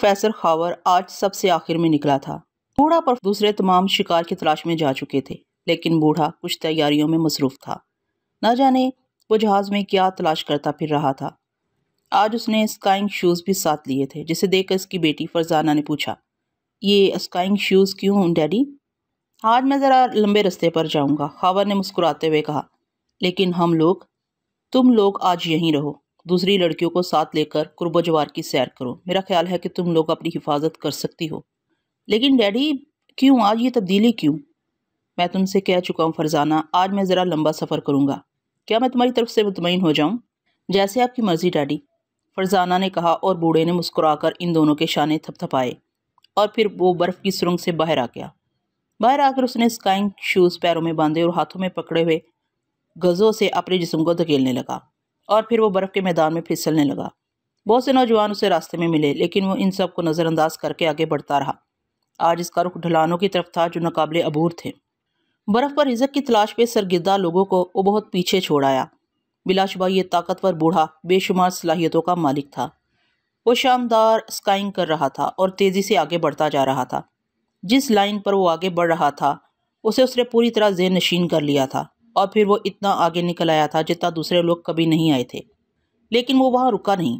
Professor Khawar आज सबसे आखिर में निकला था। बूढ़ा पर दूसरे तमाम शिकार की तलाश में जा चुके थे, लेकिन बूढ़ा कुछ तैयारियों में मसरूफ था। न जाने वो जहाज में क्या तलाश करता फिर रहा था। आज उसने स्काइंग शूज़ भी साथ लिए थे, जिसे देखकर उसकी बेटी फरजाना ने पूछा, ये स्काइंग शूज़ क्यों डैडी? आज मैं ज़रा लंबे रास्ते पर जाऊंगा, खावर ने मुस्कुराते हुए कहा। लेकिन हम लोग? तुम लोग आज यहीं रहो, दूसरी लड़कियों को साथ लेकर कुर्बो जवार की सैर करो। मेरा ख्याल है कि तुम लोग अपनी हिफाजत कर सकती हो। लेकिन डैडी, क्यों आज ये तब्दीली क्यों? मैं तुमसे कह चुका हूँ फरजाना, आज मैं ज़रा लंबा सफ़र करूँगा। क्या मैं तुम्हारी तरफ से मुतमईन हो जाऊँ? जैसे आपकी मर्ज़ी डैडी, फरजाना ने कहा और बूढ़े ने मुस्कुराकर इन दोनों के शाने थपथपाए और फिर वो बर्फ़ की सुरंग से बाहर आ गया। बाहर आकर उसने स्काइंग शूज़ पैरों में बांधे और हाथों में पकड़े हुए गज़ों से अपने जिस्म को धकेलने लगा और फिर वो बर्फ़ के मैदान में फिसलने लगा। बहुत से नौजवान उसे रास्ते में मिले, लेकिन वो इन सब को नज़रअंदाज करके आगे बढ़ता रहा। आज इसका रुख ढलानों की तरफ था जो नाकाबिले अबूर थे। बर्फ़ पर रिज़्क की तलाश में सरगिर्दा लोगों को वो बहुत पीछे छोड़ आया। बिलाशुबा ये ताकतवर बूढ़ा बेशुमार सलाहियतों का मालिक था। वो शानदार स्काइंग कर रहा था और तेज़ी से आगे बढ़ता जा रहा था। जिस लाइन पर वो आगे बढ़ रहा था उसे उसने पूरी तरह ज़हन नशीन कर लिया था और फिर वो इतना आगे निकल आया था जितना दूसरे लोग कभी नहीं आए थे। लेकिन वो वहाँ रुका नहीं।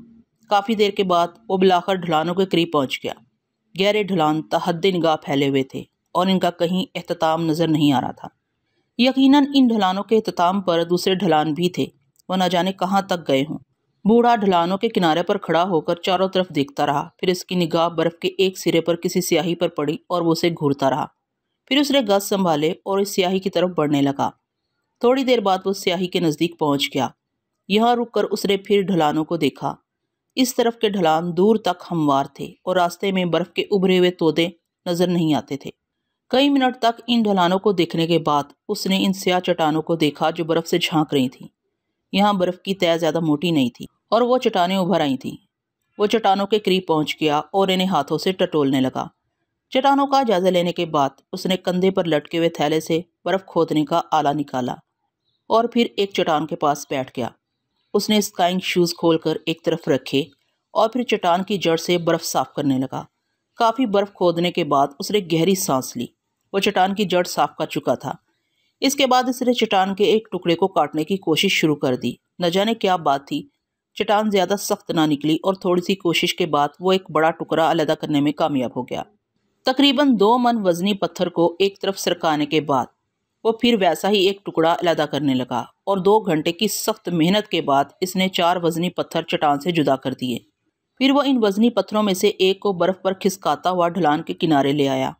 काफ़ी देर के बाद वो बिलाखर ढलानों के करीब पहुँच गया। गहरे ढलान तहद्दे निगाह फैले हुए थे और इनका कहीं एहतताम नज़र नहीं आ रहा था। यकीनन इन ढलानों के एहतताम पर दूसरे ढलान भी थे, वह न जाने कहाँ तक गए हों। बूढ़ा ढलानों के किनारे पर खड़ा होकर चारों तरफ देखता रहा। फिर इसकी निगाह बर्फ़ के एक सिरे पर किसी स्याही पर पड़ी और वो उसे घूरता रहा। फिर उसने गज संभाले और इस स्याही की तरफ बढ़ने लगा। थोड़ी देर बाद वो स्याही के नज़दीक पहुंच गया। यहाँ रुककर उसने फिर ढलानों को देखा। इस तरफ के ढलान दूर तक हमवार थे और रास्ते में बर्फ़ के उभरे हुए तोदे नज़र नहीं आते थे। कई मिनट तक इन ढलानों को देखने के बाद उसने इन स्याह चट्टानों को देखा जो बर्फ़ से झांक रही थीं। यहाँ बर्फ़ की तह ज़्यादा मोटी नहीं थी और वो चट्टानें उभर आई थीं। वो चट्टानों के करीब पहुंच गया और इन्हें हाथों से टटोलने लगा। चट्टानों का जायज़ा लेने के बाद उसने कंधे पर लटके हुए थैले से बर्फ़ खोदने का आला निकाला और फिर एक चट्टान के पास बैठ गया। उसने स्काइंग शूज़ खोलकर एक तरफ रखे और फिर चट्टान की जड़ से बर्फ़ साफ़ करने लगा। काफ़ी बर्फ़ खोदने के बाद उसने गहरी सांस ली। वो चट्टान की जड़ साफ़ कर चुका था। इसके बाद उसने चट्टान के एक टुकड़े को काटने की कोशिश शुरू कर दी। न जाने क्या बात थी, चट्टान ज़्यादा सख्त ना निकली और थोड़ी सी कोशिश के बाद वो एक बड़ा टुकड़ा अलग करने में कामयाब हो गया। तकरीबन 2 मन वज़नी पत्थर को एक तरफ सरकाने के बाद वो फिर वैसा ही एक टुकड़ा अलग करने लगा और 2 घंटे की सख्त मेहनत के बाद इसने 4 वज़नी पत्थर चट्टान से जुदा कर दिए। फिर वो इन वज़नी पत्थरों में से एक को बर्फ़ पर खिसकाता हुआ ढलान के किनारे ले आया।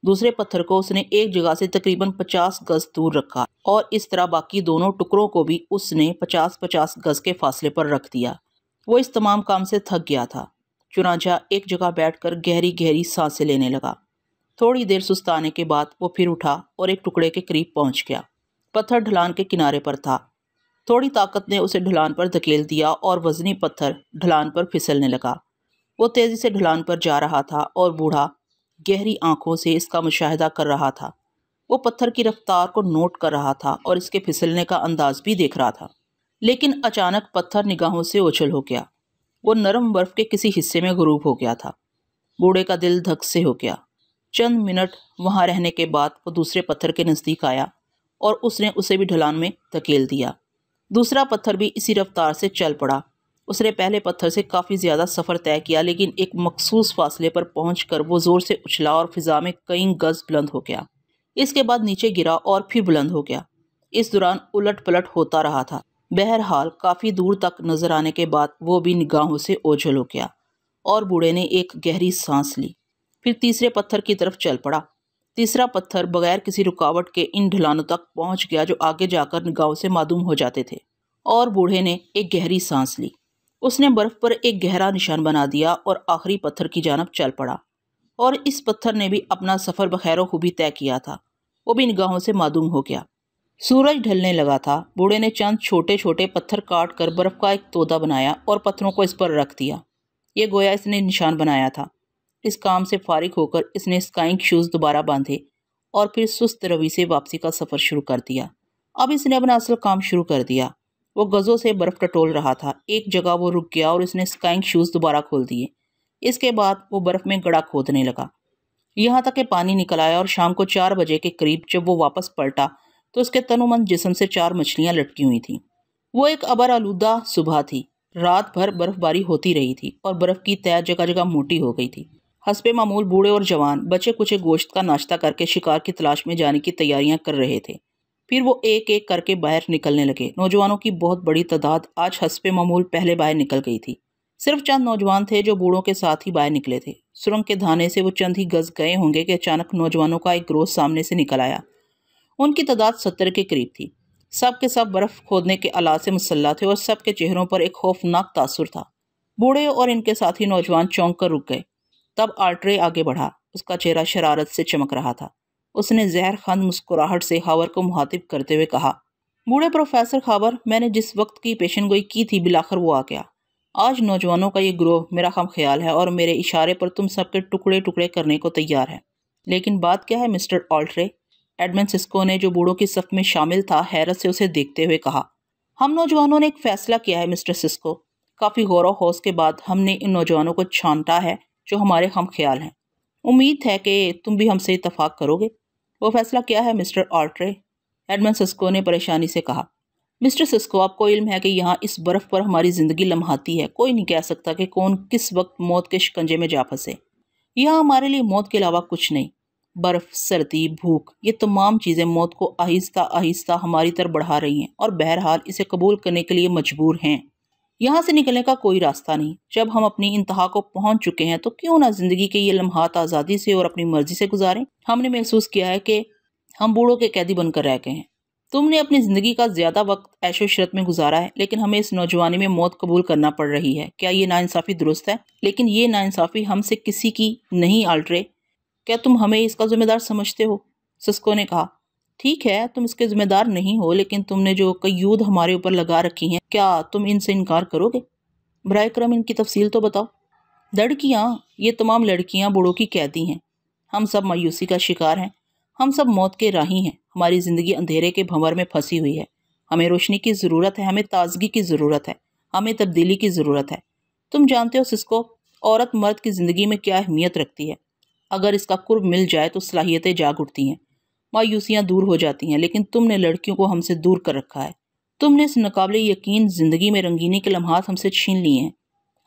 दूसरे पत्थर को उसने एक जगह से तकरीबन 50 गज दूर रखा और इस तरह बाकी दोनों टुकड़ों को भी उसने 50-50 गज के फासले पर रख दिया। वो इस तमाम काम से थक गया था, चुनांचा एक जगह बैठकर गहरी गहरी सांसें लेने लगा। थोड़ी देर सुस्ताने के बाद वो फिर उठा और एक टुकड़े के करीब पहुंच गया। पत्थर ढलान के किनारे पर था। थोड़ी ताकत ने उसे ढलान पर धकेल दिया और वजनी पत्थर ढलान पर फिसलने लगा। वो तेजी से ढलान पर जा रहा था और बूढ़ा गहरी आंखों से इसका मुशाहिदा कर रहा था। वो पत्थर की रफ्तार को नोट कर रहा था और इसके फिसलने का अंदाज भी देख रहा था। लेकिन अचानक पत्थर निगाहों से ओझल हो गया। वो नरम बर्फ के किसी हिस्से में गुरूब हो गया था। बूढ़े का दिल धक से हो गया। चंद मिनट वहां रहने के बाद वो दूसरे पत्थर के नज़दीक आया और उसने उसे भी ढलान में धकेल दिया। दूसरा पत्थर भी इसी रफ्तार से चल पड़ा। उसने पहले पत्थर से काफ़ी ज़्यादा सफ़र तय किया, लेकिन एक मखसूस फासले पर पहुंचकर वो ज़ोर से उछला और फिज़ा में कई गज बुलंद हो गया। इसके बाद नीचे गिरा और फिर बुलंद हो गया। इस दौरान उलट पलट होता रहा था। बहरहाल काफ़ी दूर तक नजर आने के बाद वो भी निगाहों से ओझल हो गया और बूढ़े ने एक गहरी सांस ली। फिर तीसरे पत्थर की तरफ चल पड़ा। तीसरा पत्थर बगैर किसी रुकावट के इन ढलानों तक पहुंच गया जो आगे जाकर निगाहों से मालूम हो जाते थे और बूढ़े ने एक गहरी सांस ली। उसने बर्फ पर एक गहरा निशान बना दिया और आखिरी पत्थर की जानब चल पड़ा और इस पत्थर ने भी अपना सफ़र बखैर खूबी तय किया था। वो भी निगाहों से मालूम हो गया। सूरज ढलने लगा था। बूढ़े ने चंद छोटे छोटे पत्थर काट कर बर्फ का एक तोदा बनाया और पत्थरों को इस पर रख दिया। ये गोया इसने निशान बनाया था। इस काम से फारिग होकर इसने स्काइंग शूज़ दोबारा बांधे और फिर सुस्त रवि से वापसी का सफ़र शुरू कर दिया। अब इसने अपना असल काम शुरू कर दिया। वो गज़ों से बर्फ़ टटोल रहा था। एक जगह वो रुक गया और इसने स्काइंग शूज़ दोबारा खोल दिए। इसके बाद वो बर्फ में गड्ढा खोदने लगा, यहाँ तक कि पानी निकल आया और शाम को 4 बजे के करीब जब वो वापस पलटा तो उसके तनोमन जिस्म से 4 मछलियां लटकी हुई थीं। वो एक अबर आलूदा सुबह थी। रात भर बर्फबारी होती रही थी और बर्फ की तह जगह जगह मोटी हो गई थी। हस्बे मामूल बूढ़े और जवान बचे कुचे गोश्त का नाश्ता करके शिकार की तलाश में जाने की तैयारियां कर रहे थे। फिर वो एक एक करके बाहर निकलने लगे। नौजवानों की बहुत बड़ी तादाद आज हस्बे मामूल पहले बाहर निकल गई थी। सिर्फ चंद नौजवान थे जो बूढ़ों के साथ ही बाहर निकले थे। सुरंग के धाने से वो चंद ही गज गए होंगे कि अचानक नौजवानों का एक ग्रोह सामने से निकल आया। उनकी तादाद 70 के करीब थी। सब के सब बर्फ खोदने के आलात से मुसल्ला थे और सबके चेहरों पर एक खौफनाक तासुर था। बूढ़े और इनके साथी नौजवान चौंक कर रुक गए। तब आल्ट्रे आगे बढ़ा। उसका चेहरा शरारत से चमक रहा था। उसने जहर खंद मुस्कुराहट से खावर को मुहातिब करते हुए कहा, बूढ़े प्रोफेसर खावर, मैंने जिस वक्त की पेशेंगोई की थी बिलाखिर वो आ गया। आज नौजवानों का ये ग्रोह मेरा खम ख्याल है और मेरे इशारे पर तुम सबके टुकड़े टुकड़े करने को तैयार है। लेकिन बात क्या है मिस्टर आल्ट्रे? एडमंड सिस्को ने, जो बूढ़ों की सफ में शामिल था, हैरत से उसे देखते हुए कहा। हम नौजवानों ने एक फैसला किया है मिस्टर सिस्को। काफ़ी गौर व हौस के बाद हमने इन नौजवानों को छांटा है जो हमारे हम ख्याल हैं। उम्मीद है कि तुम भी हमसे इत्तफाक करोगे। वो फैसला क्या है मिस्टर आल्ट्रे? एडमंड सिस्को ने परेशानी से कहा। मिस्टर सिस्को, आपको इल्म है कि यहाँ इस बर्फ़ पर हमारी ज़िंदगी लम्हाती है। कोई नहीं कह सकता कि कौन किस वक्त मौत के शिकंजे में जा फंसे। यहाँ हमारे लिए मौत के अलावा कुछ नहीं। बर्फ़, सर्दी, भूख, ये तमाम चीज़ें मौत को आहिस्ता आहिस्ता हमारी तरफ बढ़ा रही हैं और बहरहाल इसे कबूल करने के लिए मजबूर हैं। यहाँ से निकलने का कोई रास्ता नहीं। जब हम अपनी इंतहा को पहुँच चुके हैं तो क्यों ना ज़िंदगी के ये लम्हात आज़ादी से और अपनी मर्जी से गुजारें। हमने महसूस किया है कि हम बूढ़ों के कैदी बनकर रह गए हैं। तुमने अपनी ज़िंदगी का ज़्यादा वक्त ऐशो इशरत में गुजारा है, लेकिन हमें इस नौजवानी में मौत कबूल करना पड़ रही है। क्या ये नाइंसाफ़ी दुरुस्त है? लेकिन ये नाइंसाफ़ी हमसे किसी की नहीं आल्ट्रे। क्या तुम हमें इसका जिम्मेदार समझते हो? सिस्को ने कहा। ठीक है, तुम इसके जिम्मेदार नहीं हो, लेकिन तुमने जो कयूद हमारे ऊपर लगा रखी हैं, क्या तुम इनसे इनकार करोगे? बराए करम इनकी तफसील तो बताओ। लड़कियाँ, ये तमाम लड़कियाँ बूढ़ों की कैदी हैं। हम सब मायूसी का शिकार हैं। हम सब मौत के राही हैं। हमारी ज़िंदगी अंधेरे के भंवर में फंसी हुई है। हमें रोशनी की ज़रूरत है, हमें ताजगी की ज़रूरत है, हमें तब्दीली की ज़रूरत है। तुम जानते हो सिस्को, औरत मर्द की ज़िंदगी में क्या अहमियत रखती है। अगर इसका कुर्ब मिल जाए तो सलाहियतें जाग उठती हैं, मायूसियाँ दूर हो जाती हैं, लेकिन तुमने लड़कियों को हमसे दूर कर रखा है। तुमने इस नाकाबिले यकीन ज़िंदगी में रंगीनी के लम्हात हमसे छीन लिए हैं।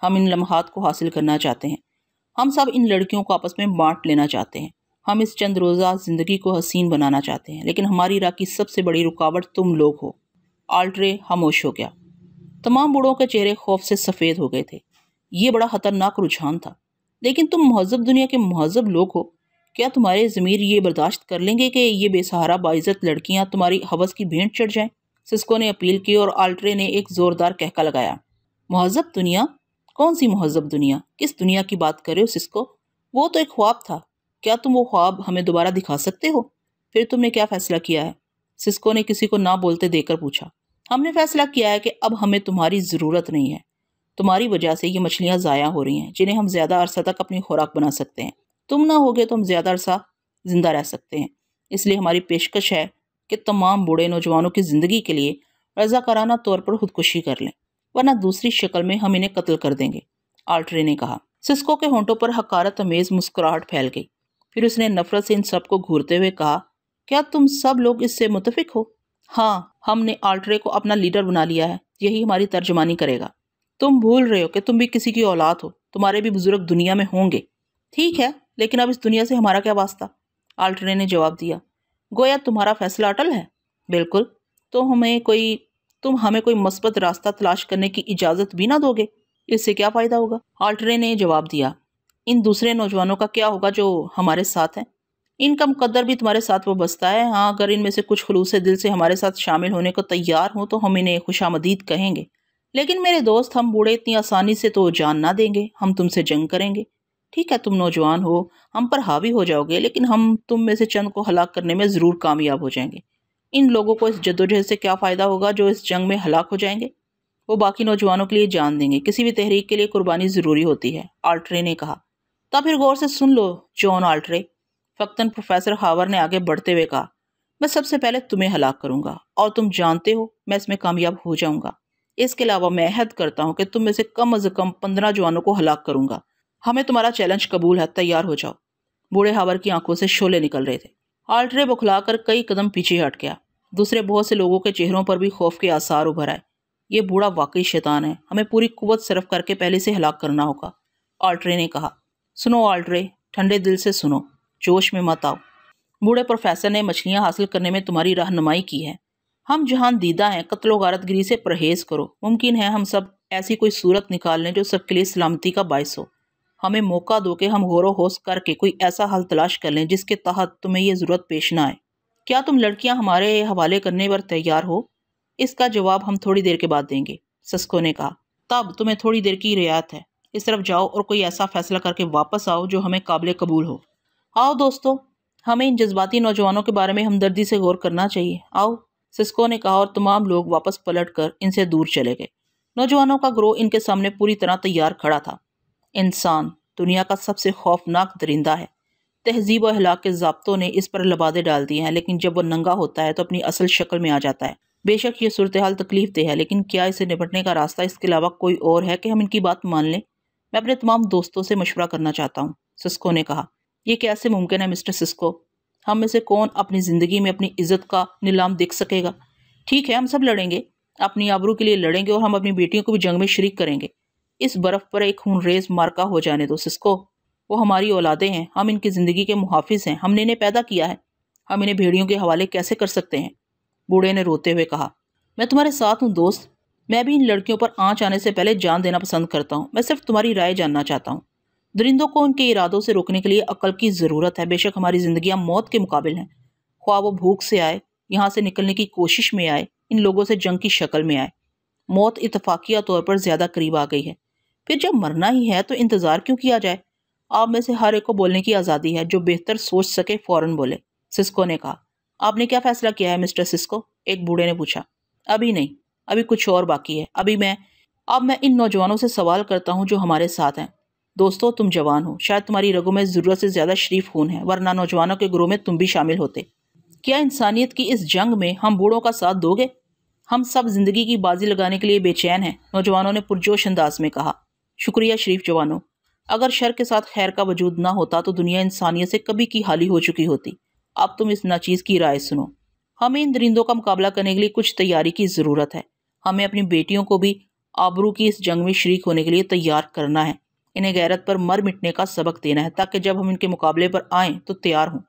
हम इन लम्हात को हासिल करना चाहते हैं। हम सब इन लड़कियों को आपस में बांट लेना चाहते हैं। हम इस चंद रोज़ा ज़िंदगी को हसीन बनाना चाहते हैं, लेकिन हमारी राह की सबसे बड़ी रुकावट तुम लोग हो। आल्ट्रे खामोश हो गया। तमाम बूढ़ों के चेहरे खौफ से सफ़ेद हो गए थे। ये बड़ा ख़तरनाक रुझान था। लेकिन तुम महज़ब दुनिया के महज़ब लोग हो। क्या तुम्हारे ज़मीर ये बर्दाश्त कर लेंगे कि ये बेसहारा बाइज़्ज़त लड़कियां तुम्हारी हवस की भेंट चढ़ जाएं? सिस्को ने अपील की और आल्ट्रे ने एक ज़ोरदार कहका लगाया। महज़ब दुनिया? कौन सी महज़ब दुनिया? किस दुनिया की बात कर रहे हो सिस्को? वो तो एक ख्वाब था। क्या तुम वो ख्वाब हमें दोबारा दिखा सकते हो? फिर तुमने क्या फ़ैसला किया है? सिस्को ने किसी को ना बोलते देकर पूछा। हमने फ़ैसला किया है कि अब हमें तुम्हारी ज़रूरत नहीं है। तुम्हारी वजह से ये मछलियाँ ज़ाया हो रही हैं, जिन्हें हम ज़्यादा अरसा तक अपनी खुराक बना सकते हैं। तुम ना होगे तो हम ज़्यादा अरसा ज़िंदा रह सकते हैं। इसलिए हमारी पेशकश है कि तमाम बूढ़े नौजवानों की ज़िंदगी के लिए रज़ाकाराना तौर पर खुदकुशी कर लें, वरना दूसरी शक्ल में हम इन्हें कत्ल कर देंगे, आल्ट्रे ने कहा। सिस्को के होंठों पर हकारत अमेज़ मुस्कुराहट फैल गई। फिर उसने नफरत से इन सब को घूरते हुए कहा, क्या तुम सब लोग इससे मुतफिक हो? हाँ, हमने आल्ट्रे को अपना लीडर बना लिया है। यही हमारी तर्जमानी करेगा। तुम भूल रहे हो कि तुम भी किसी की औलाद हो। तुम्हारे भी बुजुर्ग दुनिया में होंगे। ठीक है, लेकिन अब इस दुनिया से हमारा क्या वास्ता? आल्ट्रे ने जवाब दिया। गोया तुम्हारा फैसला अटल है। बिल्कुल। तुम हमें कोई मस्बत रास्ता तलाश करने की इजाज़त भी ना दोगे। इससे क्या फ़ायदा होगा? आल्ट्रे ने जवाब दिया। इन दूसरे नौजवानों का क्या होगा जो हमारे साथ हैं? इनका मुकद्दर भी तुम्हारे साथ वाबस्ता है। हाँ, अगर इनमें से कुछ खुलूस दिल से हमारे साथ शामिल होने को तैयार हों तो हम इन्हें खुशामदीद कहेंगे। लेकिन मेरे दोस्त, हम बूढ़े इतनी आसानी से तो जान ना देंगे। हम तुमसे जंग करेंगे। ठीक है, तुम नौजवान हो, हम पर हावी हो जाओगे, लेकिन हम तुम में से चंद को हलाक करने में ज़रूर कामयाब हो जाएंगे। इन लोगों को इस जद्दोजहद से क्या फ़ायदा होगा जो इस जंग में हलाक हो जाएंगे? वो बाकी नौजवानों के लिए जान देंगे। किसी भी तहरीक के लिए कुर्बानी ज़रूरी होती है, आल्ट्रे ने कहा। तब फिर गौर से सुन लो जॉन आल्ट्रे, फक्तन प्रोफेसर हावर ने आगे बढ़ते हुए कहा। मैं सबसे पहले तुम्हें हलाक करूंगा और तुम जानते हो मैं इसमें कामयाब हो जाऊंगा। इसके अलावा मैं अहद करता हूं कि तुम में से कम 15 जवानों को हलाक करूंगा। हमें तुम्हारा चैलेंज कबूल है, तैयार हो जाओ। बूढ़े हावर की आंखों से शोले निकल रहे थे। आल्ट्रे बौखलाकर कई कदम पीछे हट गया। दूसरे बहुत से लोगों के चेहरों पर भी खौफ के आसार उभर आए। ये बूढ़ा वाकई शैतान है, हमें पूरी कुव्वत सर्फ करके पहले से हलाक करना होगा, आल्ट्रे ने कहा। सुनो आल्ट्रे, ठंडे दिल से सुनो, जोश में मत आओ। बूढ़े प्रोफेसर ने मछलियां हासिल करने में तुम्हारी रहनुमाई की है। हम जहां दीदा हैं, कत्लो गारतगिरी से परहेज करो। मुमकिन है हम सब ऐसी कोई सूरत निकाल लें जो सबके लिए सलामती का बायस हो। हमें मौका दो कि हम होरो होश करके कोई ऐसा हल तलाश कर लें जिसके तहत तुम्हें ये ज़रूरत पेश ना आए। क्या तुम लड़कियां हमारे हवाले करने पर तैयार हो? इसका जवाब हम थोड़ी देर के बाद देंगे, सिस्को ने कहा। तब तुम्हें थोड़ी देर की रियायत है। इस तरफ जाओ और कोई ऐसा फैसला करके वापस आओ जो हमें काबिल कबूल हो। आओ दोस्तों, हमें इन जज्बाती नौजवानों के बारे में हमदर्दी से गौर करना चाहिए। आओ, सिस्को ने कहा और तमाम लोग वापस पलटकर इनसे दूर चले गए। नौजवानों का ग्रोह इनके सामने पूरी तरह तैयार खड़ा था। इंसान दुनिया का सबसे खौफनाक दरिंदा है। तहजीब और अखलाक के ज़ाब्तों ने इस पर लबादे डाल दिए हैं, लेकिन जब वो नंगा होता है तो अपनी असल शक्ल में आ जाता है। बेशक ये सूरत हाल तकलीफ दे है, लेकिन क्या इसे निपटने का रास्ता इसके अलावा कोई और है कि हम इनकी बात मान लें? मैं अपने तमाम दोस्तों से मशवरा करना चाहता हूँ, सिस्को ने कहा। यह कैसे मुमकिन है मिस्टर सिस्को? हम में से कौन अपनी ज़िंदगी में अपनी इज्जत का नीलाम देख सकेगा? ठीक है, हम सब लड़ेंगे, अपनी आबरू के लिए लड़ेंगे और हम अपनी बेटियों को भी जंग में शरीक करेंगे। इस बर्फ पर एक खूनरेज मार्का हो जाने दो सिस्को। वो हमारी औलादे हैं, हम इनकी ज़िंदगी के मुहाफिज हैं, हमने इन्हें पैदा किया है। हम इन्हें भेड़ियों के हवाले कैसे कर सकते हैं? बूढ़े ने रोते हुए कहा। मैं तुम्हारे साथ हूँ दोस्त, मैं भी इन लड़कियों पर आँच आने से पहले जान देना पसंद करता हूँ। मैं सिर्फ तुम्हारी राय जानना चाहता हूँ। दरिंदों को उनके इरादों से रोकने के लिए अक्ल की ज़रूरत है। बेशक हमारी ज़िंदगियाँ मौत के मुकाबिल हैं, ख्वाह वो भूख से आए, यहाँ से निकलने की कोशिश में आए, इन लोगों से जंग की शक्ल में आए। मौत इतफाकिया तौर पर ज़्यादा करीब आ गई है। फिर जब मरना ही है तो इंतज़ार क्यों किया जाए? आप में से हर एक को बोलने की आज़ादी है, जो बेहतर सोच सके फ़ौरन बोले, सिस्को ने कहा। आपने क्या फ़ैसला किया है मिस्टर सिस्को? एक बूढ़े ने पूछा। अभी नहीं, अभी कुछ और बाकी है। अब मैं इन नौजवानों से सवाल करता हूँ जो हमारे साथ हैं। दोस्तों, तुम जवान हो, शायद तुम्हारी रगों में ज़रूरत से ज़्यादा शरीफ खून है, वरना नौजवानों के ग्रोह में तुम भी शामिल होते। क्या इंसानियत की इस जंग में हम बूढ़ों का साथ दोगे? हम सब जिंदगी की बाजी लगाने के लिए बेचैन हैं, नौजवानों ने पुरजोश अंदाज में कहा। शुक्रिया शरीफ जवानों, अगर शर के साथ खैर का वजूद ना होता तो दुनिया इंसानियत से कभी की हाली हो चुकी होती। अब तुम इस नाचीज़ की राय सुनो। हमें इन दरिंदों का मुकाबला करने के लिए कुछ तैयारी की ज़रूरत है। हमें अपनी बेटियों को भी आबरू की इस जंग में शरीक होने के लिए तैयार करना है। इन्हें गैरत पर मर मिटने का सबक देना है, ताकि जब हम इनके मुकाबले पर आएँ तो तैयार हों।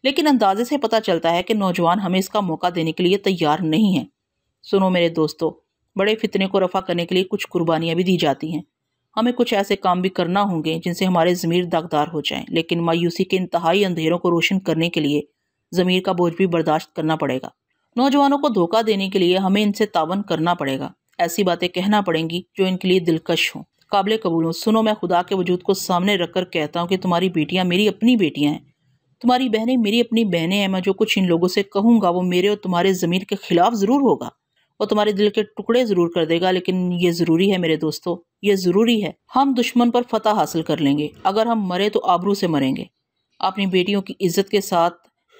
लेकिन अंदाजे से पता चलता है कि नौजवान हमें इसका मौका देने के लिए तैयार नहीं हैं। सुनो मेरे दोस्तों, बड़े फितने को रफा करने के लिए कुछ कुर्बानियाँ भी दी जाती हैं। हमें कुछ ऐसे काम भी करना होंगे जिनसे हमारे ज़मीर दागदार हो जाएं, लेकिन मायूसी के इंतहाई अंधेरों को रोशन करने के लिए ज़मीर का बोझ भी बर्दाश्त करना पड़ेगा। नौजवानों को धोखा देने के लिए हमें इनसे तावन करना पड़ेगा, ऐसी बातें कहना पड़ेंगी जो इनके लिए दिलकश हों, काबिल कबूल हों। सुनो, मैं खुदा के वजूद को सामने रखकर कहता हूँ कि तुम्हारी बेटियाँ मेरी अपनी बेटियाँ हैं, तुम्हारी बहनें मेरी अपनी बहनें हैं। मैं जो कुछ इन लोगों से कहूँगा वो मेरे और तुम्हारे ज़मीर के खिलाफ ज़रूर होगा, वो तुम्हारे दिल के टुकड़े ज़रूर कर देगा, लेकिन ये ज़रूरी है मेरे दोस्तों, ये ज़रूरी है। हम दुश्मन पर फतह हासिल कर लेंगे। अगर हम मरे तो आबरू से मरेंगे, अपनी बेटियों की इज्जत के साथ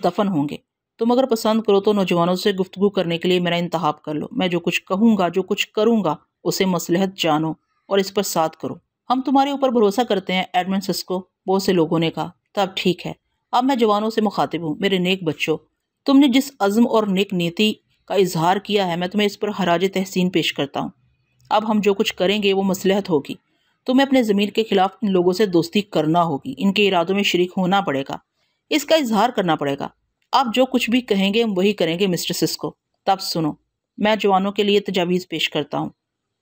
दफन होंगे। तुम अगर पसंद करो तो नौजवानों से गुफ्तगू करने के लिए मेरा इंतखाब कर लो। मैं जो कुछ कहूँगा, जो कुछ करूँगा, उसे मसलहत जानो और इस पर साथ करो। हम तुम्हारे ऊपर भरोसा करते हैं एडमंड सिस्को, बहुत से लोगों ने कहा। तब ठीक है, अब मैं जवानों से मुखातिब हूँ। मेरे नेक बच्चों, तुमने जिस अज़्म और नेक नीति का इजहार किया है, मैं तुम्हें इस पर हराज तहसीन पेश करता हूँ। अब हम जो कुछ करेंगे वो मसलहत होगी। तुम्हें अपने ज़मीर के खिलाफ इन लोगों से दोस्ती करना होगी, इनके इरादों में शरीक होना पड़ेगा, इसका इजहार करना पड़ेगा। आप जो कुछ भी कहेंगे हम वही करेंगे मिस्टर सिस्को। तब सुनो, मैं जवानों के लिए तजावीज़ पेश करता हूँ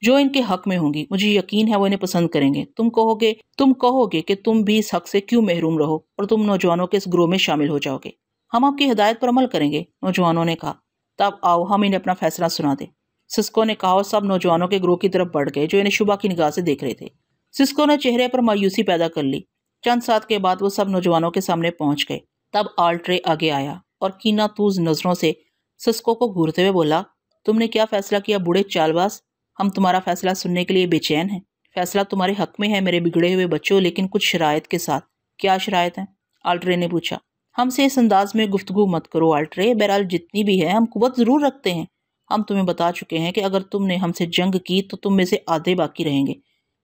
जो इनके हक में होंगी। मुझे यकीन है वो इन्हें पसंद करेंगे। तुम कहोगे कि तुम भी इस हक से क्यों महरूम रहो और तुम नौजवानों के इस ग्रोह में शामिल हो जाओगे। हम आपकी हिदायत पर अमल करेंगे, नौजवानों ने कहा। तब आओ हम इन्हें अपना फैसला सुना दें, सिस्को ने कहा और सब नौजवानों के ग्रोह की तरफ बढ़ गए जो इन्हें शुबा की निगाह से देख रहे थे। सिस्को ने चेहरे पर मायूसी पैदा कर ली। चंद साथ के बाद वो सब नौजवानों के सामने पहुंच गए। तब आल्ट्रे आगे आया और कीनातूज नजरों से सिस्को को घूरते हुए बोला, तुमने क्या फैसला किया बूढ़े चालबाज? हम तुम्हारा फैसला सुनने के लिए बेचैन हैं। फैसला तुम्हारे हक में है मेरे बिगड़े हुए बच्चों, लेकिन कुछ शराइत के साथ। क्या शराइत हैं? आल्ट्रे ने पूछा। हमसे इस अंदाज में गुफ्तगू मत करो आल्ट्रे, बहरहाल जितनी भी है हम कुव्वत ज़रूर रखते हैं। हम तुम्हें बता चुके हैं कि अगर तुमने हमसे जंग की तो तुम में से आधे बाकी रहेंगे।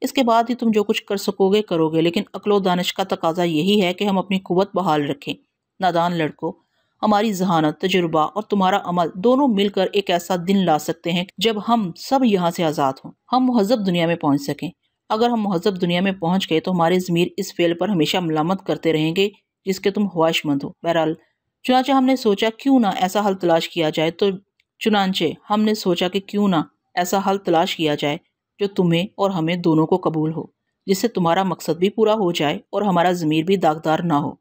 इसके बाद ही तुम जो कुछ कर सकोगे करोगे, लेकिन अक्लो दानिश का तकाजा यही है कि हम अपनी कुव्वत बहाल रखें। नादान लड़कों, हमारी जहानत, तजुर्बा और तुम्हारा अमल दोनों मिलकर एक ऐसा दिन ला सकते हैं जब हम सब यहाँ से आज़ाद हों, हम मुहज़्ज़ब दुनिया में पहुँच सकें। अगर हम मुहज़्ज़ब दुनिया में पहुँच गए तो हमारे ज़मीर इस फेल पर हमेशा मलामत करते रहेंगे जिसके तुम ख्वाहिशमंद हो। बहरहाल चुनांचे हमने सोचा क्यों ना ऐसा हल तलाश किया जाए जो तुम्हें और हमें दोनों को कबूल हो, जिससे तुम्हारा मकसद भी पूरा हो जाए और हमारा ज़मीर भी दागदार ना हो।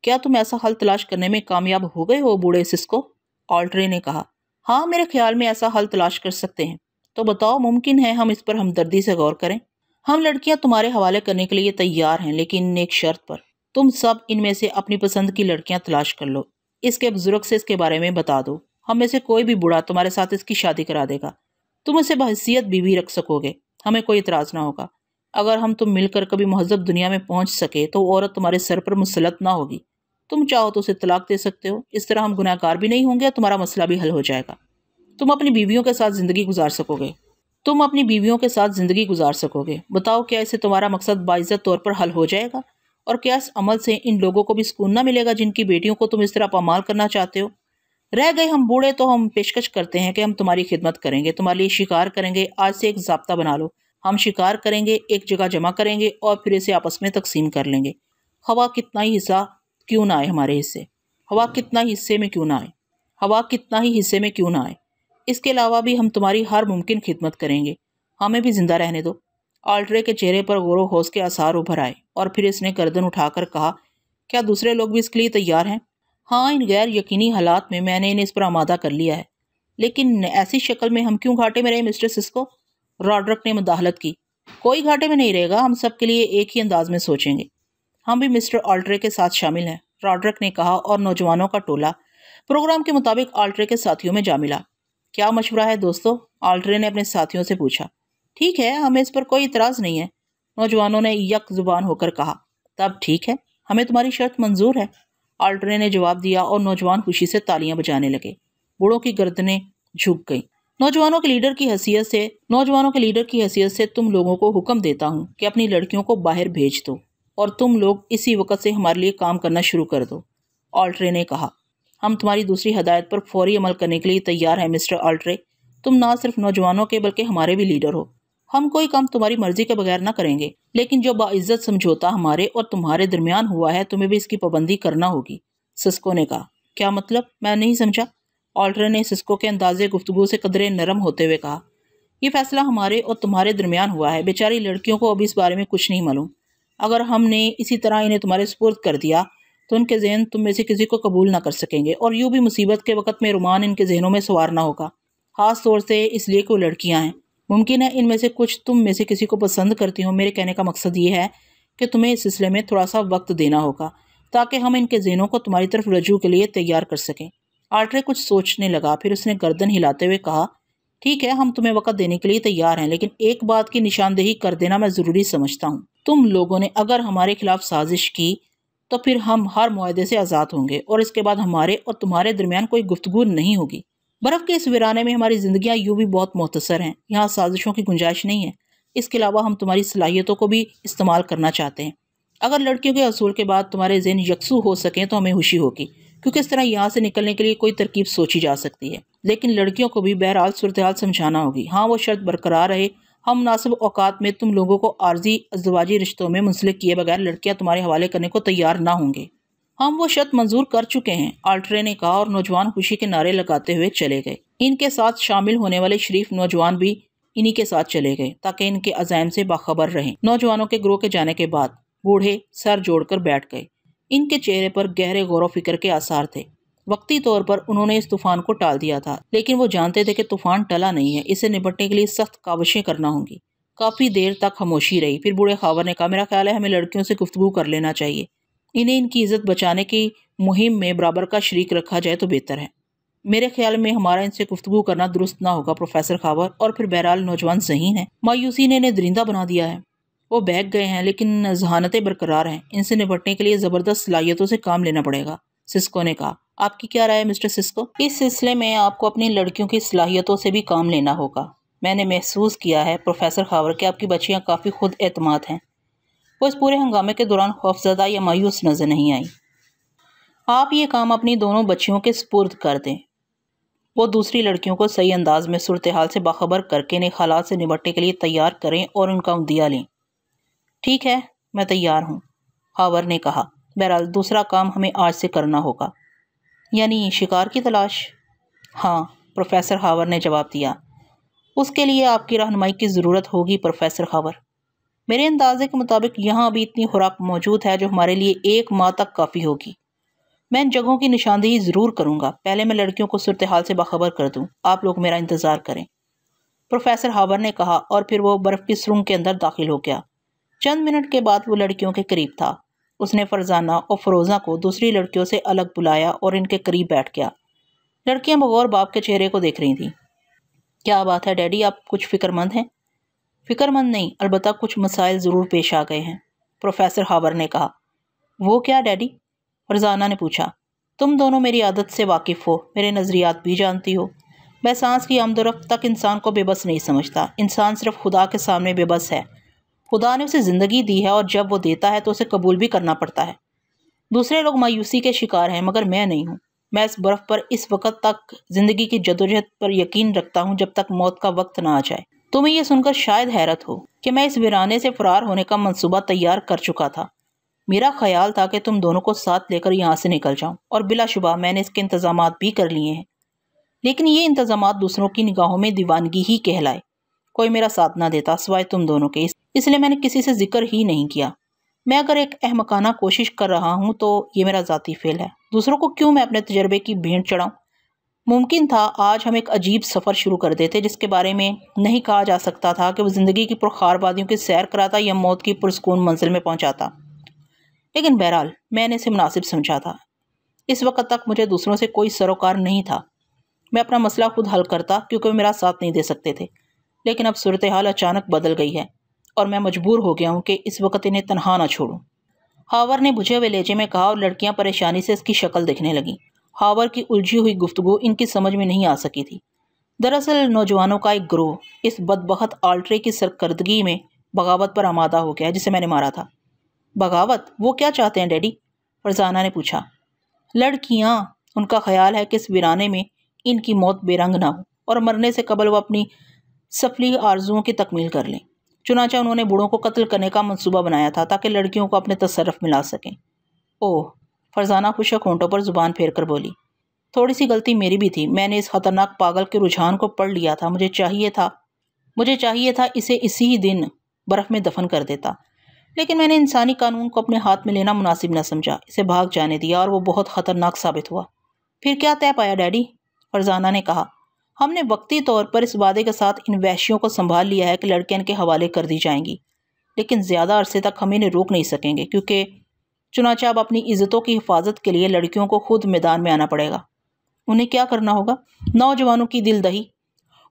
क्या तुम ऐसा हल तलाश करने में कामयाब हो गए हो बूढ़े सिस्को? ऑल्ट्रे ने कहा। हाँ, मेरे ख्याल में ऐसा हल तलाश कर सकते हैं। तो बताओ, मुमकिन है हम इस पर हमदर्दी से गौर करें? हम लड़कियां तुम्हारे हवाले करने के लिए तैयार हैं, लेकिन एक शर्त पर। तुम सब इनमें से अपनी पसंद की लड़कियां तलाश कर लो, इसके बुजुर्ग से इसके बारे में बता दो। हम में से कोई भी बूढ़ा तुम्हारे साथ इसकी शादी करा देगा। तुम इसे बहैसियत बीवी रख सकोगे, हमें कोई इतराज ना होगा। अगर हम तुम मिलकर कभी मुहज़्ज़ब दुनिया में पहुंच सके तो औरत तुम्हारे सर पर मुसल्लत ना होगी। तुम चाहो तो उसे तलाक दे सकते हो। इस तरह हम गुनहगार भी नहीं होंगे, तुम्हारा मसला भी हल हो जाएगा। तुम अपनी बीवियों के साथ जिंदगी गुजार सकोगे। बताओ, क्या इससे तुम्हारा मकसद बाइज्जत तौर पर हल हो जाएगा? और क्या इस अमल से इन लोगों को भी सुकून न मिलेगा जिनकी बेटियों को तुम इस तरह पामाल करना चाहते हो? रह गए हम बूढ़े, तो हम पेशकश करते हैं कि हम तुम्हारी खिदमत करेंगे, तुम्हारे लिए शिकार करेंगे। आज से एक ज़ाब्ता बना लो। हम शिकार करेंगे, एक जगह जमा करेंगे और फिर इसे आपस में तकसीम कर लेंगे। हवा कितना ही हिस्सा क्यों ना आए हमारे हिस्से हवा कितना ही हिस्से में क्यों ना आए। इसके अलावा भी हम तुम्हारी हर मुमकिन खिदमत करेंगे। हमें भी जिंदा रहने दो। ऑल्ट्रे के चेहरे पर गौर होश के आसार उभर आए और फिर इसने गर्दन उठाकर कहा, क्या दूसरे लोग भी इसके लिए तैयार हैं? हाँ, इन गैर यकीनी हालात में मैंने इन्हें इस पर आमादा कर लिया है। लेकिन ऐसी शक्ल में हम क्यों घाटे में रहे मिस्टर सिस्को? रॉड्रिक ने मुदाखलत की। कोई घाटे में नहीं रहेगा, हम सब के लिए एक ही अंदाज में सोचेंगे। हम भी मिस्टर ऑल्ट्रे के साथ शामिल हैं, रॉड्रिक ने कहा और नौजवानों का टोला प्रोग्राम के मुताबिक ऑल्ट्रे के साथियों में जा मिला। क्या मशवरा है दोस्तों? ऑल्ट्रे ने अपने साथियों से पूछा। ठीक है, हमें इस पर कोई इतराज़ नहीं है, नौजवानों ने यक जुबान होकर कहा। तब ठीक है, हमें तुम्हारी शर्त मंजूर है, ऑल्ट्रे ने जवाब दिया और नौजवान खुशी से तालियां बजाने लगे। बूढ़ों की गर्दनें झुक गईं। नौजवानों के लीडर की हैसियत से तुम लोगों को हुक्म देता हूँ कि अपनी लड़कियों को बाहर भेज दो और तुम लोग इसी वक्त से हमारे लिए काम करना शुरू कर दो, ऑल्ट्रे ने कहा। हम तुम्हारी दूसरी हदायत पर फौरी अमल करने के लिए तैयार हैं मिस्टर ऑल्ट्रे। तुम ना सिर्फ नौजवानों के बल्कि हमारे भी लीडर हो। हम कोई काम तुम्हारी मर्जी के बगैर ना करेंगे, लेकिन जो बाइज्जत समझौता हमारे और तुम्हारे दरमियान हुआ है तुम्हें भी इसकी पाबंदी करना होगी, सिस्को ने कहा। क्या मतलब? मैं नहीं समझा, ऑल्ट्रे ने सिस्को के अंदाजे गुफ्तगू से कदरे नरम होते हुए कहा। यह फैसला हमारे और तुम्हारे दरमियान हुआ है। बेचारी लड़कियों को अभी इस बारे में कुछ नहीं मालूम। अगर हमने इसी तरह इन्हें तुम्हारे सुपुर्द कर दिया तो उनके जहन तुम में से किसी को कबूल ना कर सकेंगे और यूँ भी मुसीबत के वक्त में रुमान इनके जहनों में सवार ना होगा, खास तौर से इसलिए कि वो लड़कियां हैं। मुमकिन है इनमें से कुछ तुम में से किसी को पसंद करती हो। मेरे कहने का मकसद ये है कि तुम्हें इस सिलसिले में थोड़ा सा वक्त देना होगा ताकि हम इनके जहनों को तुम्हारी तरफ रजू के लिए तैयार कर सकें। ऑल्ट्रे कुछ सोचने लगा, फिर उसने गर्दन हिलाते हुए कहा, ठीक है, हम तुम्हें वक्त देने के लिए तैयार हैं, लेकिन एक बात की निशानदेही कर देना मैं ज़रूरी समझता हूँ। तुम लोगों ने अगर हमारे खिलाफ साजिश की तो फिर हम हर मुआहदे से आज़ाद होंगे और इसके बाद हमारे और तुम्हारे दरमियान कोई गुफ्तगू नहीं होगी। बर्फ़ के इस वीराने में हमारी ज़िंदगियाँ यूँ भी बहुत मुख्तसर हैं, यहाँ साजिशों की गुंजाइश नहीं है। इसके अलावा हम तुम्हारी सलाहियतों को भी इस्तेमाल करना चाहते हैं। अगर लड़कियों के असूल के बाद तुम्हारे ज़हन यकसू हो सकें तो हमें खुशी होगी, क्योंकि इस तरह यहाँ से निकलने के लिए कोई तरकीब सोची जा सकती है। लेकिन लड़कियों को भी बहरहाल सूरत हाल समझाना होगी। हाँ, वो शर्त बरकरार रहे, हम मुनासिब औकात में तुम लोगों को आर्जी अज़दवाजी रिश्तों में मुंसलिक किए बगैर लड़कियां तुम्हारे हवाले करने को तैयार ना होंगे। हम वो शर्त मंजूर कर चुके हैं, ऑल्ट्रे ने कहा और नौजवान खुशी के नारे लगाते हुए चले गए। इनके साथ शामिल होने वाले शरीफ नौजवान भी इन्हीं के साथ चले गए ताकि इनके अज़ाइम से बाखबर रहें। नौजवानों के ग्रोह के जाने के बाद बूढ़े सर जोड़कर बैठ गए। इनके चेहरे पर गहरे गौर फिक्र के आसार थे। वक्ती तौर पर उन्होंने इस तूफान को टाल दिया था, लेकिन वो जानते थे कि तूफान टला नहीं है, इसे निपटने के लिए सख्त काविशें करना होंगी। काफ़ी देर तक खामोशी रही, फिर बूढ़े खावर ने कहा, मेरा ख्याल है हमें लड़कियों से गुफ्तगू कर लेना चाहिए। इन्हें इनकी इज्जत बचाने की मुहिम में बराबर का शरीक रखा जाए तो बेहतर है। मेरे ख्याल में हमारा इनसे गुफ्तगू करना दुरुस्त ना होगा प्रोफेसर खावर। और फिर बहरहाल नौजवान ज़हीन है, मायूसी ने इन्हें दरिंदा बना दिया है। वो बहक गए हैं, लेकिन जहानतें बरकरार हैं। इनसे निपटने के लिए ज़बरदस्त सलाहियतों से काम लेना पड़ेगा, सिस्को ने कहा। आपकी क्या राय है मिस्टर सिस्को? इस सिलसिले में आपको अपनी लड़कियों की सलाहियतों से भी काम लेना होगा। मैंने महसूस किया है प्रोफेसर खावर कि आपकी बच्चियां काफ़ी खुद एतमाद हैं। वो इस पूरे हंगामे के दौरान खौफजदा या मायूस नजर नहीं आई। आप ये काम अपनी दोनों बच्चियों के सुपुर्द कर दें। वो दूसरी लड़कियों को सही अंदाज में सूरत हाल से बाखबर करके इन्हें हालात से निपटने के लिए तैयार करें और उनका उद्दिया लें। ठीक है, मैं तैयार हूँ, हावर ने कहा। बहरहाल दूसरा काम हमें आज से करना होगा। यानी शिकार की तलाश? हाँ, प्रोफेसर हावर ने जवाब दिया। उसके लिए आपकी रहनुमाई की ज़रूरत होगी प्रोफेसर हावर। मेरे अंदाजे के मुताबिक यहाँ अभी इतनी खुराक मौजूद है जो हमारे लिए 1 माह तक काफ़ी होगी। मैं इन जगहों की निशानदेही ज़रूर करूँगा। पहले मैं लड़कियों को सूरत हाल से बाखबर कर दूँ। आप लोग मेरा इंतज़ार करें, प्रोफेसर हावर ने कहा और फिर वो बर्फ़ की सुरंग के अंदर दाखिल हो गया। चंद मिनट के बाद वो लड़कियों के करीब था। उसने फरजाना और फरोज़ा को दूसरी लड़कियों से अलग बुलाया और इनके करीब बैठ गया। लड़कियां बगौर बाप के चेहरे को देख रही थीं। क्या बात है डैडी, आप कुछ फ़िक्रमंद हैं? फ़िक्रमंद नहीं, अलबत्ता कुछ मसाइल ज़रूर पेश आ गए हैं, प्रोफेसर हावर ने कहा। वो क्या डैडी? फरजाना ने पूछा। तुम दोनों मेरी आदत से वाकिफ़ हो, मेरे नज़रियात भी जानती हो। मैं सांस की आमदोरफ्त तक इंसान को बेबस नहीं समझता। इंसान सिर्फ खुदा के सामने बेबस है। खुदा ने उसे ज़िंदगी दी है और जब वो देता है तो उसे कबूल भी करना पड़ता है। दूसरे लोग मायूसी के शिकार हैं, मगर मैं नहीं हूँ। मैं इस बर्फ़ पर इस वक्त तक ज़िंदगी की जदोजहद पर यकीन रखता हूँ जब तक मौत का वक्त ना आ जाए। तुम्हें यह सुनकर शायद हैरत हो कि मैं इस वीराने से फ़रार होने का मंसूबा तैयार कर चुका था। मेरा ख्याल था कि तुम दोनों को साथ लेकर यहाँ से निकल जाऊँ, और बिलाशुबा मैंने इसके इंतज़ामात भी कर लिए हैं। लेकिन ये इंतज़ामात दूसरों की निगाहों में दीवानगी ही कहलाए। कोई मेरा साथ ना देता सिवाय तुम दोनों के, इसलिए मैंने किसी से जिक्र ही नहीं किया। मैं अगर एक अहमकाना कोशिश कर रहा हूँ तो ये मेरा ज़ाती फेल है। दूसरों को क्यों मैं अपने तजर्बे की भेंट चढ़ाऊँ? मुमकिन था आज हम एक अजीब सफ़र शुरू कर देते जिसके बारे में नहीं कहा जा सकता था कि वो ज़िंदगी की पुरखार वादियों की सैर कराता या मौत की पुरस्कून मंजिल में पहुँचाता। लेकिन बहरहाल मैंने इसे मुनासिब समझा था। इस वक्त तक मुझे दूसरों से कोई सरोकार नहीं था। मैं अपना मसला खुद हल करता क्योंकि वे मेरा साथ नहीं दे सकते थे। लेकिन अब सूरत हाल अचानक बदल गई है और मैं मजबूर हो गया हूँ कि इस वक्त इन्हें तनहा ना छोड़ूं। हावर ने बुझे हुए लहजे में कहा और लड़कियां परेशानी से इसकी शक्ल देखने लगीं। हावर की उलझी हुई गुफ्तगू इनकी समझ में नहीं आ सकी थी। दरअसल नौजवानों का एक ग्रोह इस बदबख्त आल्ट्रे की सरकर्दगी में बगावत पर आमादा हो गया जिसे मैंने मारा था। बगावत? वो क्या चाहते हैं डैडी? फरजाना ने पूछा। लड़कियां, उनका ख्याल है कि इस वीराने में इनकी मौत बेरंग ना हो और मरने से कबल वो अपनी सफली आरजुओं की तकमील कर लें। चुनाचा उन्होंने बूढ़ों को कत्ल करने का मंसूबा बनाया था ताकि लड़कियों को अपने तसर्रुफ में ला सकें। ओह, फरजाना खुशक होंठों पर जुबान फेर कर बोली। थोड़ी सी गलती मेरी भी थी। मैंने इस खतरनाक पागल के रुझान को पढ़ लिया था। मुझे चाहिए था इसे इसी ही दिन बर्फ़ में दफन कर देता। लेकिन मैंने इंसानी कानून को अपने हाथ में लेना मुनासिब न समझा। इसे भाग जाने दिया और वो बहुत ख़तरनाक साबित हुआ। फिर क्या तय पाया डैडी? फरजाना ने कहा। हमने वक्ती तौर पर इस वादे के साथ इन वहशियों को संभाल लिया है कि लड़कियां इनके हवाले कर दी जाएंगी, लेकिन ज़्यादा अरसे तक हम इन्हें रोक नहीं सकेंगे क्योंकि चुनाचा अब अपनी इज़्ज़तों की हिफाजत के लिए लड़कियों को खुद मैदान में आना पड़ेगा। उन्हें क्या करना होगा? नौजवानों की दिलदही।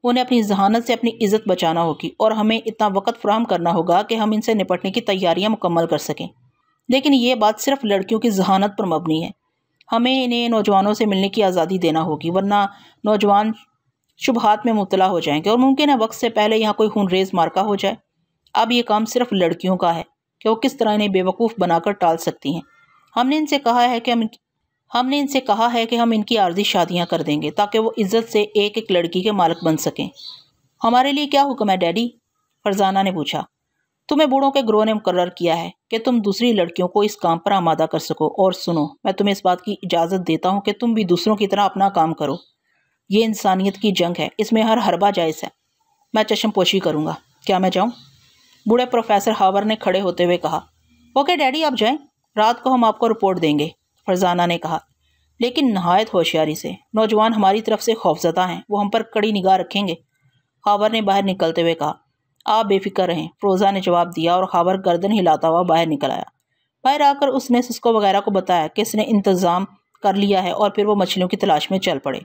उन्हें अपनी जहानत से अपनी इज़्ज़त बचाना होगी और हमें इतना वक्त फराहम करना होगा कि हम इनसे निपटने की तैयारियां मुकम्मल कर सकें। लेकिन ये बात सिर्फ लड़कियों की जहानत पर मबनी है। हमें इन्हें नौजवानों से मिलने की आज़ादी देना होगी, वरना नौजवान शुबहात में मुब्तला हो जाएंगे और मुमकिन है वक्त से पहले यहाँ कोई खूनरेज़ मार्का हो जाए। अब ये काम सिर्फ लड़कियों का है कि वो किस तरह इन्हें बेवकूफ़ बनाकर टाल सकती हैं। हमने इनसे कहा है कि हम इनकी आर्जी शादियाँ कर देंगे ताकि वो इज़्ज़त से एक एक लड़की के मालिक बन सकें। हमारे लिए क्या हुक्म है डैडी? फरजाना ने पूछा। तुम्हें बूढ़ों के ग्रोह ने मुकर्रर किया है कि तुम दूसरी लड़कियों को इस काम पर आमादा कर सको। और सुनो, मैं तुम्हें इस बात की इजाज़त देता हूँ कि तुम भी दूसरों की तरह अपना काम करो। ये इंसानियत की जंग है, इसमें हर हरबा जायज़ है। मैं चश्म पोशी करूँगा। क्या मैं जाऊँ? बूढ़े प्रोफेसर हावर ने खड़े होते हुए कहा। ओके डैडी, आप जाएं, रात को हम आपको रिपोर्ट देंगे, फरजाना ने कहा, लेकिन नहायत होशियारी से। नौजवान हमारी तरफ से खौफजदा हैं, वो हम पर कड़ी निगाह रखेंगे। हावर ने बाहर निकलते हुए कहा। आप बेफिक्र रहें, फ़िरोज़ा ने जवाब दिया और हावर गर्दन हिलाता हुआ बाहर निकल आया। बाहर आकर उसने सिस्को वगैरह को बताया कि इसने इंतज़ाम कर लिया है और फिर वो मछलियों की तलाश में चल पड़े।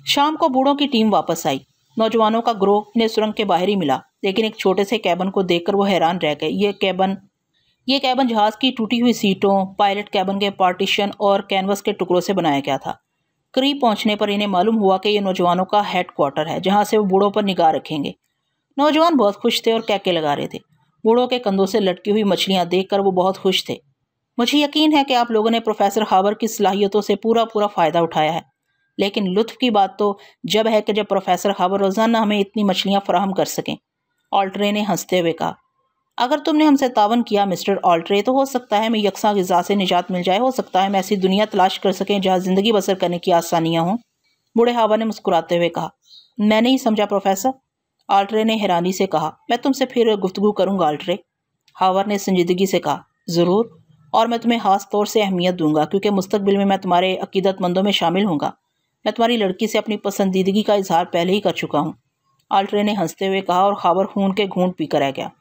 शाम को बूढ़ों की टीम वापस आई। नौजवानों का ग्रोह इन्हें सुरंग के बाहर ही मिला, लेकिन एक छोटे से कैबन को देखकर वो हैरान रह गए। ये कैबन जहाज़ की टूटी हुई सीटों, पायलट कैबन के पार्टीशन और कैनवस के टुकड़ों से बनाया गया था। करीब पहुंचने पर इन्हें मालूम हुआ कि ये नौजवानों का हेडक्वार्टर है, जहां से वो बूढ़ों पर निगाह रखेंगे। नौजवान बहुत खुश थे और कैके लगा रहे थे। बूढ़ों के कंधों से लटकी हुई मछलियां देखकर वो बहुत खुश थे। मुझे यकीन है कि आप लोगों ने प्रोफेसर हावर की सलाहियतों से पूरा फ़ायदा उठाया है, लेकिन लुत्फ की बात तो जब है कि जब प्रोफेसर हावर रोज़ाना हमें इतनी मछलियां फराहम कर सकें। ऑल्ट्रे ने हंसते हुए कहा, अगर तुमने हमसे तावन किया मिस्टर ऑल्ट्रे, तो हो सकता है हमें यकसा ग़िज़ा से निजात मिल जाए। हो सकता है हम ऐसी दुनिया तलाश कर सकें जहाँ ज़िंदगी बसर करने की आसानियाँ हों। बूढ़े हावर ने मुस्कुराते हुए कहा, मैं नहीं समझा प्रोफेसर। ऑल्ट्रे ने हैरानी से कहा, मैं तुमसे फिर गुफ्तगू करूँगा ऑल्ट्रे। हावर ने संजीदगी से कहा, ज़रूर, और मैं तुम्हें ख़ास तौर से अहमियत दूंगा क्योंकि मुस्तकबिल में मैं तुम्हारे अकीदतमंदों में शामिल हूँगा। मैं तुम्हारी लड़की से अपनी पसंदीदगी का इजहार पहले ही कर चुका हूँ। ऑल्ट्रे ने हंसते हुए कहा और हावर खून के घूंट पीकर रह गया।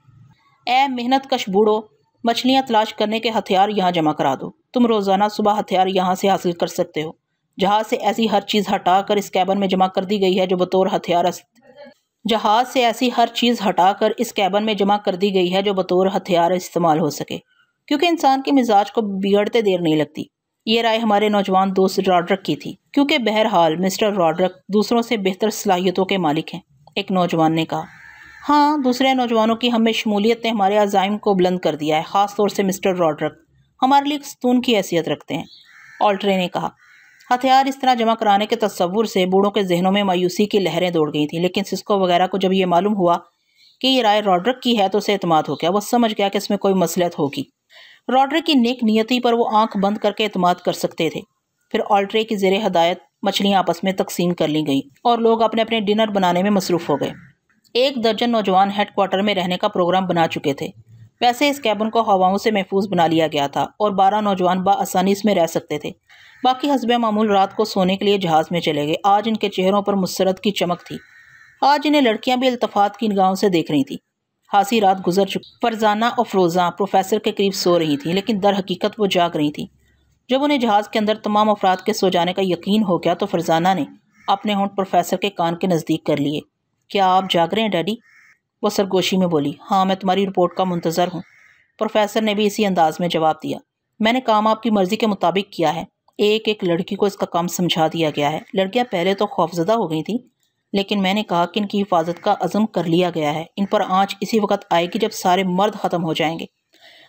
ए मेहनत कश बूढ़ो, मछलियाँ तलाश करने के हथियार यहाँ जमा करा दो। तुम रोज़ाना सुबह हथियार यहाँ से हासिल कर सकते हो। जहाज़ से ऐसी हर चीज़ हटाकर इस कैबन में जमा कर दी गई है जो बतौर हथियार जहाज़ से ऐसी हर चीज़ हटाकर इस कैबन में जमा कर दी गई है जो बतौर हथियार इस्तेमाल हो सके, क्योंकि इंसान के मिजाज को बिगड़ते देर नहीं लगती। ये राय हमारे नौजवान दोस्त रॉड्रिक की थी, क्योंकि बहरहाल मिस्टर रॉड्रिक दूसरों से बेहतर सलाहियतों के मालिक हैं। एक नौजवान ने कहा, हाँ, दूसरे नौजवानों की हमें शमूलियत ने हमारे अज़ाइम को बुलंद कर दिया है, ख़ास तौर से मिस्टर रॉड्रिक हमारे लिए एक सतून की हैसियत रखते हैं। ऑल्ट्रे ने कहा, हथियार इस तरह जमा कराने के तस्वुर से बूढ़ों के जहनों में मायूसी की लहरें दौड़ गई थी, लेकिन सिस्को वगैरह को जब ये मालूम हुआ कि ये राय रॉड्रिक की है तो उसे एतमाद हो गया। वो समझ गया कि इसमें कोई मसलहत होगी। रॉड्रिक की नेक नियति पर वो आंख बंद करके एतमाद कर सकते थे। फिर ऑल्ट्रे की ज़ेरे हदायत मछलियाँ आपस में तकसीम कर ली गई और लोग अपने अपने डिनर बनाने में मसरूफ़ हो गए। 1 दर्जन नौजवान हेडक्वार्टर में रहने का प्रोग्राम बना चुके थे। वैसे इस कैबिन को हवाओं से महफूज बना लिया गया था और 12 नौजवान बाआसानी इसमें रह सकते थे। बाकी हस्बे मामूल रात को सोने के लिए जहाज़ में चले गए। आज इनके चेहरों पर मुसरत की चमक थी। आज इन्हें लड़कियां भी इल्तफात की निगाहों से देख रही थी। हासी रात गुजर चुकी। फरजाना और फ़रोज़ा प्रोफेसर के करीब सो रही थी, लेकिन दर हकीकत वो जाग रही थी। जब उन्हें जहाज़ के अंदर तमाम अफराद के सो जाने का यकीन हो गया तो फरजाना ने अपने होंठ प्रोफेसर के कान के नज़दीक कर लिए। क्या आप जाग रहे हैं डैडी? वो सरगोशी में बोली, हाँ, मैं तुम्हारी रिपोर्ट का मुंतज़र हूँ। प्रोफेसर ने भी इसी अंदाज में जवाब दिया। मैंने काम आपकी मर्ज़ी के मुताबिक किया है। एक एक लड़की को इसका काम समझा दिया गया है। लड़कियां पहले तो खौफजदा हो गई थीं, लेकिन मैंने कहा कि इनकी हिफाजत का अज़म कर लिया गया है। इन पर आँच इसी वक्त आएगी जब सारे मर्द ख़त्म हो जाएंगे।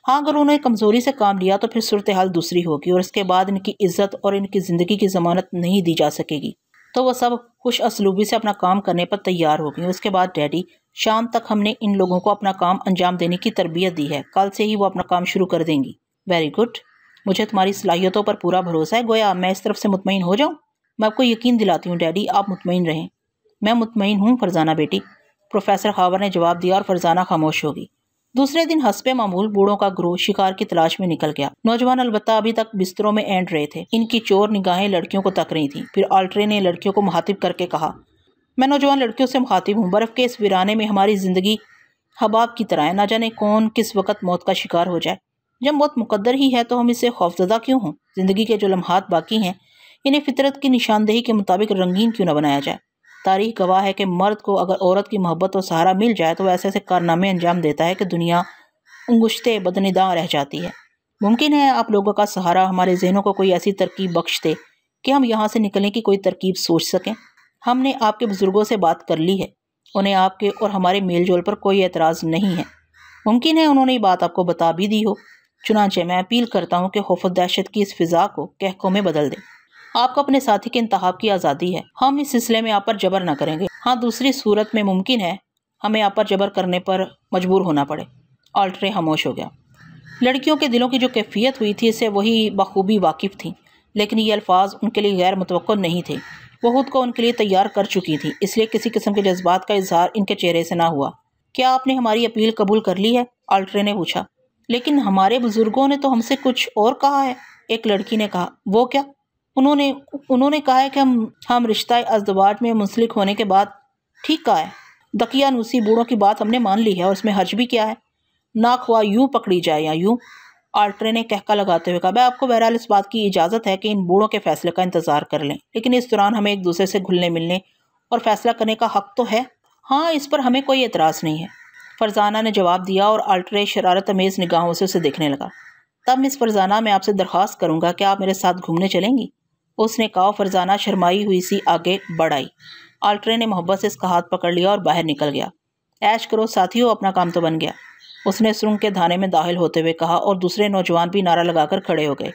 हाँ, अगर उन्होंने कमज़ोरी से काम लिया तो फिर सूरत हाल दूसरी होगी और इसके बाद इनकी इज्जत और इनकी ज़िंदगी की ज़मानत नहीं दी जा सकेगी। तो वह सब खुश असलूबी से अपना काम करने पर तैयार हो गई। उसके बाद डैडी, शाम तक हमने इन लोगों को अपना काम अंजाम देने की तरबियत दी है। कल से ही वो अपना काम शुरू कर देंगी। वेरी गुड, मुझे तुम्हारी सलाहियतों पर पूरा भरोसा है। गोया मैं इस तरफ से मुतमईन हो जाऊँ? मैं आपको यकीन दिलाती हूँ डैडी, आप मुतमईन रहें। मैं मुतमईन हूँ फरजाना बेटी, प्रोफेसर हावर ने जवाब दिया और फरजाना खामोश होगी। दूसरे दिन हस्बे मामूल बूढ़ों का ग्रोह शिकार की तलाश में निकल गया। नौजवान अलबत्ता अभी तक बिस्तरों में ऐंठ रहे थे। इनकी चोर निगाहें लड़कियों को तक रही थीं। फिर ऑल्ट्रे ने लड़कियों को मुखातिब करके कहा, मैं नौजवान लड़कियों से मुखातिब हूँ। बर्फ़ के इस वीराने में हमारी ज़िंदगी हबाब की तरह है। ना जाने कौन किस वक्त मौत का शिकार हो जाए। जब मौत मुकद्दर ही है तो हम इससे खौफजदा क्यों हों? ज़िंदगी के जो लम्हात बाकी हैं इन्हें फितरत की निशानदेही के मुताबिक रंगीन क्यों न बनाया जाए? तारीख गवाह है कि मर्द को अगर औरत की मोहब्बत और सहारा मिल जाए तो ऐसे ऐसे कारनामे अंजाम देता है कि दुनिया अंगुश्ते बदनिदा रह जाती है। मुमकिन है आप लोगों का सहारा हमारे जहनों को कोई ऐसी तरकीब बख्श दे कि हम यहाँ से निकलने की कोई तरकीब सोच सकें। हमने आपके बुजुर्गों से बात कर ली है। उन्हें आपके और हमारे मेल जोल पर कोई एतराज़ नहीं है। मुमकिन है उन्होंने ये बात आपको बता भी दी हो। चुनांचे मैं अपील करता हूँ कि खौफ दहशत की इस फिज़ा को कहकों में बदल दें। आपको अपने साथी के इंतखाब की आज़ादी है। हम इस सिलसिले में आप पर जबर न करेंगे। हाँ, दूसरी सूरत में मुमकिन है हमें आप पर जबर करने पर मजबूर होना पड़े। ऑल्ट्रे खामोश हो गया। लड़कियों के दिलों की जो कैफियत हुई थी इससे वही बखूबी वाकिफ़ थी, लेकिन ये अल्फाज उनके लिए गैर मुतवक्को नहीं थे। वो खुद को उनके लिए तैयार कर चुकी थी, इसलिए किसी किस्म के जज्बात का इजहार इनके चेहरे से ना हुआ। क्या आपने हमारी अपील कबूल कर ली है? ऑल्ट्रे ने पूछा। लेकिन हमारे बुजुर्गों ने तो हमसे कुछ और कहा है, एक लड़की ने कहा। वो क्या? उन्होंने कहा है कि हम रिश्ता अज़दवाज में मुंसलिक होने के बाद। ठीक कहा है। दकियानूसी बूढ़ों की बात हमने मान ली है और उसमें हर्ज भी किया है। ना ख्वाह यूँ पकड़ी जाए या यूँ। ऑल्ट्रे ने कहका लगाते हुए कहा, मैं आपको बहरहाल इस बात की इजाज़त है कि इन बूढ़ों के फैसले का इंतज़ार कर लें, लेकिन इस दौरान हमें एक दूसरे से घुलने मिलने और फैसला करने का हक़ तो है। हाँ, इस पर हमें कोई एतराज़ नहीं है, फरजाना ने जवाब दिया और ऑल्ट्रे शरारत अमेज़ निगाहों से उसे देखने लगा। तब मिस फरजाना, मैं आपसे दरख्वास्त करूँगा कि आप मेरे साथ घूमने चलेंगी? उसने कहा। फरजाना शर्माई हुई सी आगे बढ़ आई। आल्ट्रे ने मोहब्बत से इसका हाथ पकड़ लिया और बाहर निकल गया। ऐश करो साथियों, अपना काम तो बन गया, उसने सुरंग के धाने में दाखिल होते हुए कहा और दूसरे नौजवान भी नारा लगाकर खड़े हो गए।